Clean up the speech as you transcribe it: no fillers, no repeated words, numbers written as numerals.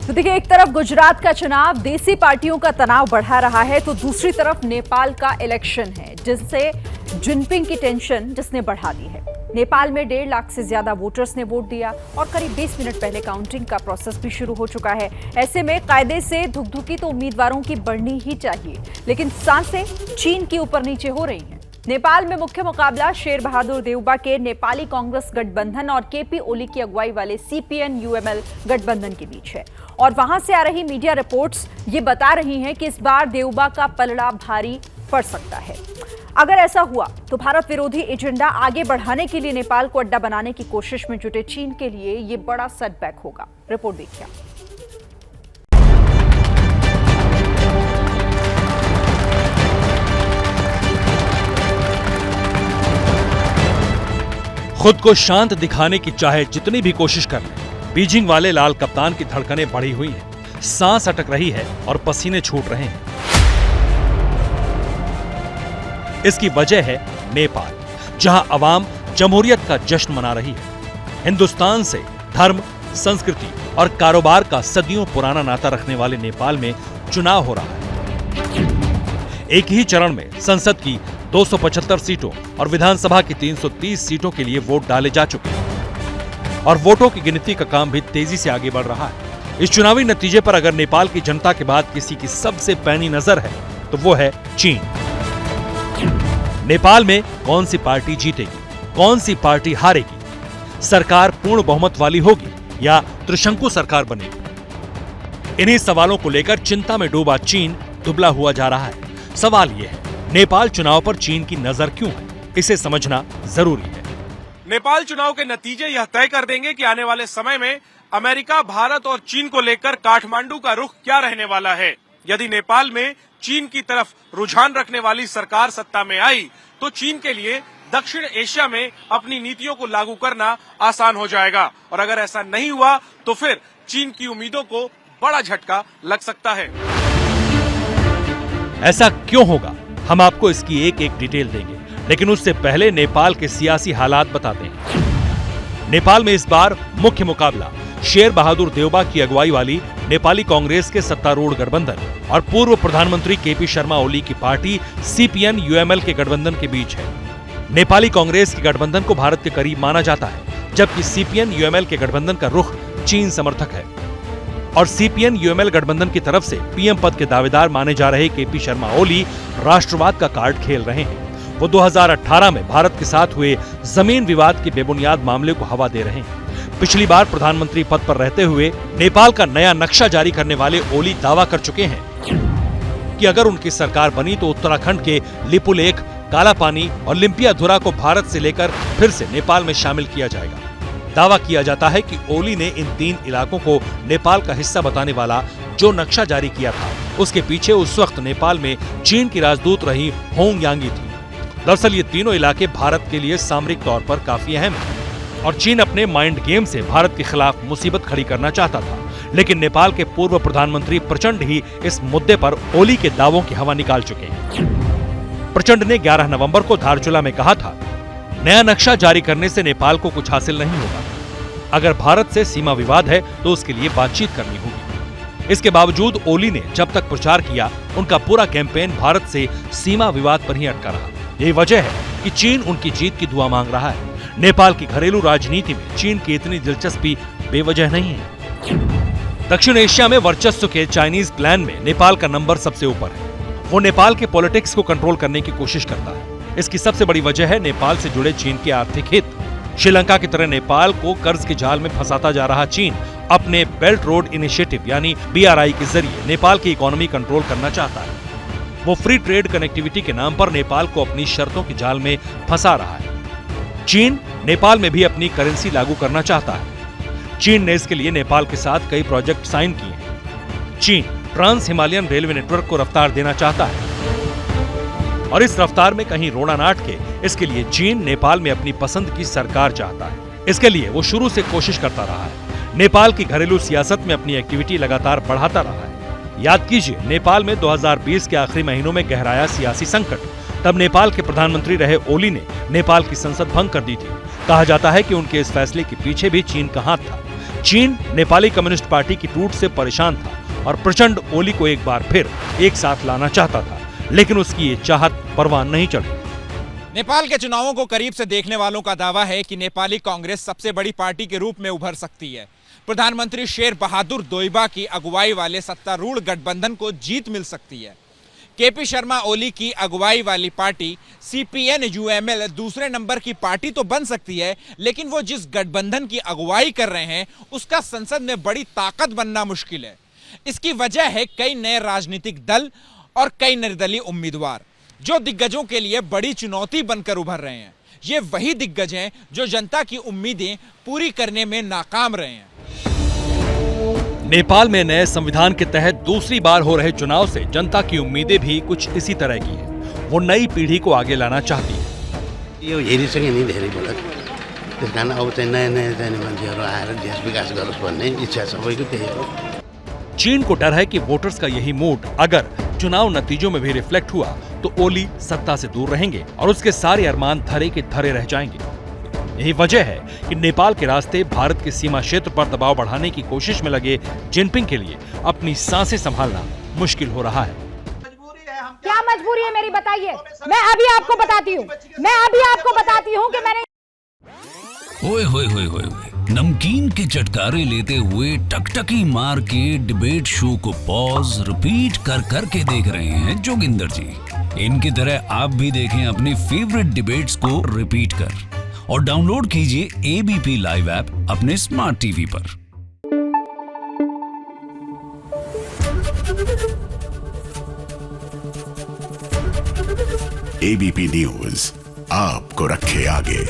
तो देखिए, एक तरफ गुजरात का चुनाव देसी पार्टियों का तनाव बढ़ा रहा है, तो दूसरी तरफ नेपाल का इलेक्शन है, जिससे जिनपिंग की टेंशन जिसने बढ़ा दी है। नेपाल में 1.5 लाख से ज्यादा वोटर्स ने वोट दिया और करीब 20 मिनट पहले काउंटिंग का प्रोसेस भी शुरू हो चुका है। ऐसे में कायदे से धुकधुकी तो उम्मीदवारों की बढ़नी ही चाहिए, लेकिन सांसें चीन की ऊपर नीचे हो रही हैं। नेपाल में मुख्य मुकाबला शेर बहादुर देउबा के नेपाली कांग्रेस गठबंधन और केपी ओली की अगुवाई वाले सीपीएन यूएमएल गठबंधन के बीच है। और वहां से आ रही मीडिया रिपोर्ट्स ये बता रही हैं कि इस बार देउबा का पलड़ा भारी पड़ सकता है। अगर ऐसा हुआ तो भारत विरोधी एजेंडा आगे बढ़ाने के लिए नेपाल को अड्डा बनाने की कोशिश में जुटे चीन के लिए ये बड़ा सेटबैक होगा। रिपोर्ट देखिए। खुद को शांत दिखाने की चाहे जितनी भी कोशिश कर लें, बीजिंग वाले लाल कप्तान की धड़कनें बढ़ी हुई हैं, सांस अटक रही है और पसीने छूट रहे हैं। इसकी वजह है नेपाल, जहां अवाम जमहूरियत का जश्न मना रही है। हिंदुस्तान से धर्म, संस्कृति और कारोबार का सदियों पुराना नाता रखने वाले नेपाल में चुनाव हो रहा है। एक ही चरण में संसद की 275 सीटों और विधानसभा की 330 सीटों के लिए वोट डाले जा चुके हैं और वोटों की गिनती का काम भी तेजी से आगे बढ़ रहा है। इस चुनावी नतीजे पर अगर नेपाल की जनता के बाद किसी की सबसे पैनी नजर है तो वो है चीन। नेपाल में कौन सी पार्टी जीतेगी, कौन सी पार्टी हारेगी, सरकार पूर्ण बहुमत वाली होगी या त्रिशंकु सरकार बनेगी? इन्हीं सवालों को लेकर चिंता में डूबा चीन दुबला हुआ जा रहा है। सवाल यह है, नेपाल चुनाव पर चीन की नजर क्यों है? इसे समझना जरूरी है। नेपाल चुनाव के नतीजे यह तय कर देंगे कि आने वाले समय में अमेरिका, भारत और चीन को लेकर काठमांडू का रुख क्या रहने वाला है। यदि नेपाल में चीन की तरफ रुझान रखने वाली सरकार सत्ता में आई तो चीन के लिए दक्षिण एशिया में अपनी नीतियों को लागू करना आसान हो जाएगा, और अगर ऐसा नहीं हुआ तो फिर चीन की उम्मीदों को बड़ा झटका लग सकता है। ऐसा क्यों होगा, हम आपको इसकी एक एक डिटेल देंगे, लेकिन उससे पहले नेपाल के सियासी हालात बताते हैं। नेपाल में इस बार मुख्य मुकाबला शेर बहादुर देउबा की अगुवाई वाली नेपाली कांग्रेस के सत्तारूढ़ गठबंधन और पूर्व प्रधानमंत्री केपी शर्मा ओली की पार्टी सीपीएन यूएमएल के गठबंधन के बीच है। नेपाली कांग्रेस के गठबंधन को भारत के करीब माना जाता है, जबकि सीपीएन यूएमएल के गठबंधन का रुख चीन समर्थक है। और सीपीएन यूएमएल गठबंधन की तरफ से पीएम पद के दावेदार माने जा रहे केपी शर्मा ओली राष्ट्रवाद का कार्ड खेल रहे हैं। वो 2018 में भारत के साथ हुए जमीन विवाद के बेबुनियाद मामले को हवा दे रहे हैं। पिछली बार प्रधानमंत्री पद पर रहते हुए नेपाल का नया नक्शा जारी करने वाले ओली दावा कर चुके हैं कि अगर उनकी सरकार बनी तो उत्तराखंड के लिपुलेख, कालापानी और लिम्पियाधुरा को भारत से लेकर फिर से नेपाल में शामिल किया जाएगा। दावा किया जाता है कि ओली ने इन 3 इलाकों को नेपाल का हिस्सा बताने वाला जो नक्शा जारी किया था, उसके पीछे उस वक्त नेपाल में चीन की राजदूत रही होंग यांगी थी। दरअसल ये तीनों इलाके भारत के लिए सामरिक तौर पर काफी अहम हैं और चीन अपने माइंड गेम से भारत के खिलाफ मुसीबत खड़ी करना चाहता था, लेकिन नेपाल के पूर्व प्रधानमंत्री प्रचंड ही इस मुद्दे पर ओली के दावों की हवा निकाल चुके हैं। प्रचंड ने 11 नवंबर को धारचूला में कहा था, नया नक्शा जारी करने से नेपाल को कुछ हासिल नहीं होगा। अगर भारत से सीमा विवाद है तो उसके लिए बातचीत करनी होगी। इसके बावजूद ओली ने जब तक प्रचार किया, उनका पूरा कैंपेन भारत से सीमा विवाद पर ही अटका रहा। यही वजह है कि चीन उनकी जीत की दुआ मांग रहा है। नेपाल की घरेलू राजनीति में चीन की इतनी दिलचस्पी बेवजह नहीं है। दक्षिण एशिया में वर्चस्व के चाइनीज प्लान में नेपाल का नंबर सबसे ऊपर है। वो नेपाल के पॉलिटिक्स को कंट्रोल करने की कोशिश करता है। इसकी सबसे बड़ी वजह है नेपाल से जुड़े चीन के आर्थिक हित। श्रीलंका की तरह नेपाल को कर्ज के जाल में फंसाता जा रहा चीन अपने बेल्ट रोड इनिशिएटिव यानी BRI के जरिए नेपाल की इकोनॉमी कंट्रोल करना चाहता है। वो फ्री ट्रेड कनेक्टिविटी के नाम पर नेपाल को अपनी शर्तों के जाल में फंसा रहा है। चीन नेपाल में भी अपनी करेंसी लागू करना चाहता है। चीन ने इसके लिए नेपाल के साथ कई प्रोजेक्ट साइन किए हैं। चीन ट्रांस हिमालयन रेलवे नेटवर्क को रफ्तार देना चाहता है और इस रफ्तार में कहीं रोड़ा ना अटके, इसके लिए चीन नेपाल में अपनी पसंद की सरकार चाहता है। इसके लिए वो शुरू से कोशिश करता रहा है। नेपाल की घरेलू सियासत में अपनी एक्टिविटी लगातार बढ़ाता रहा है। याद कीजिए, नेपाल में 2020 के आखिरी महीनों में गहराया सियासी संकट। तब नेपाल के प्रधानमंत्री रहे ओली ने नेपाल की संसद भंग कर दी थी। कहा जाता है कि उनके इस फैसले के पीछे भी चीन का हाथ था। चीन नेपाली कम्युनिस्ट पार्टी की टूट से परेशान था और प्रचंड ओली को एक बार फिर एक साथ लाना चाहता था, लेकिन उसकी ये चाहत परवान नहीं चढ़ी। नेपाल के चुनावों को करीब से देखने वालों का दावा है कि नेपाली कांग्रेस सबसे बड़ी पार्टी के रूप में उभर सकती है। प्रधानमंत्री शेर बहादुर देउबा की अगुवाई वाले सत्तारूढ़ गठबंधन को जीत मिल सकती है। केपी शर्मा ओली की अगुवाई वाली पार्टी सीपीएन यूएमएल दूसरे नंबर की पार्टी तो बन सकती है, लेकिन वो जिस गठबंधन की अगुवाई कर रहे हैं उसका संसद में बड़ी ताकत बनना मुश्किल है। इसकी वजह है कई नए राजनीतिक दल और कई निर्दलीय उम्मीदवार जो दिग्गजों के लिए बड़ी चुनौती बनकर उभर रहे हैं। ये वही दिग्गज हैं जो जनता की उम्मीदें पूरी करने में नाकाम रहे हैं। नेपाल में नए संविधान के तहत दूसरी बार हो रहे चुनाव से जनता की उम्मीदें भी कुछ इसी तरह की है। वो नई पीढ़ी को आगे लाना चाहती है। यो हेरिसके नि धेरै पटक, त्यस कारण अब चाहिँ नयाँ नयाँ जाने मान्छेहरू आएर देश विकास गरोस् भन्ने इच्छा सबैको त्यही हो। चीन को डर है कि वोटर्स का यही मूड अगर चुनाव नतीजों में भी रिफ्लेक्ट हुआ तो ओली सत्ता से दूर रहेंगे और उसके सारे अरमान धरे के धरे रह जाएंगे। यही वजह है कि नेपाल के रास्ते भारत के सीमा क्षेत्र पर दबाव बढ़ाने की कोशिश में लगे जिनपिंग के लिए अपनी सांसें संभालना मुश्किल हो रहा है। क्या मजबूरी है मेरी, बताइए। मैं अभी आपको बताती हूँ कि मैंने ओए होए होए होए नमकीन के चटकारे लेते हुए टकटकी मार के डिबेट शो को पॉज रिपीट कर करके देख रहे हैं जोगिंदर जी। इनकी तरह आप भी देखें अपनी फेवरेट डिबेट्स को रिपीट कर और डाउनलोड कीजिए एबीपी लाइव ऐप अपने स्मार्ट टीवी पर। एबीपी न्यूज आपको रखे आगे।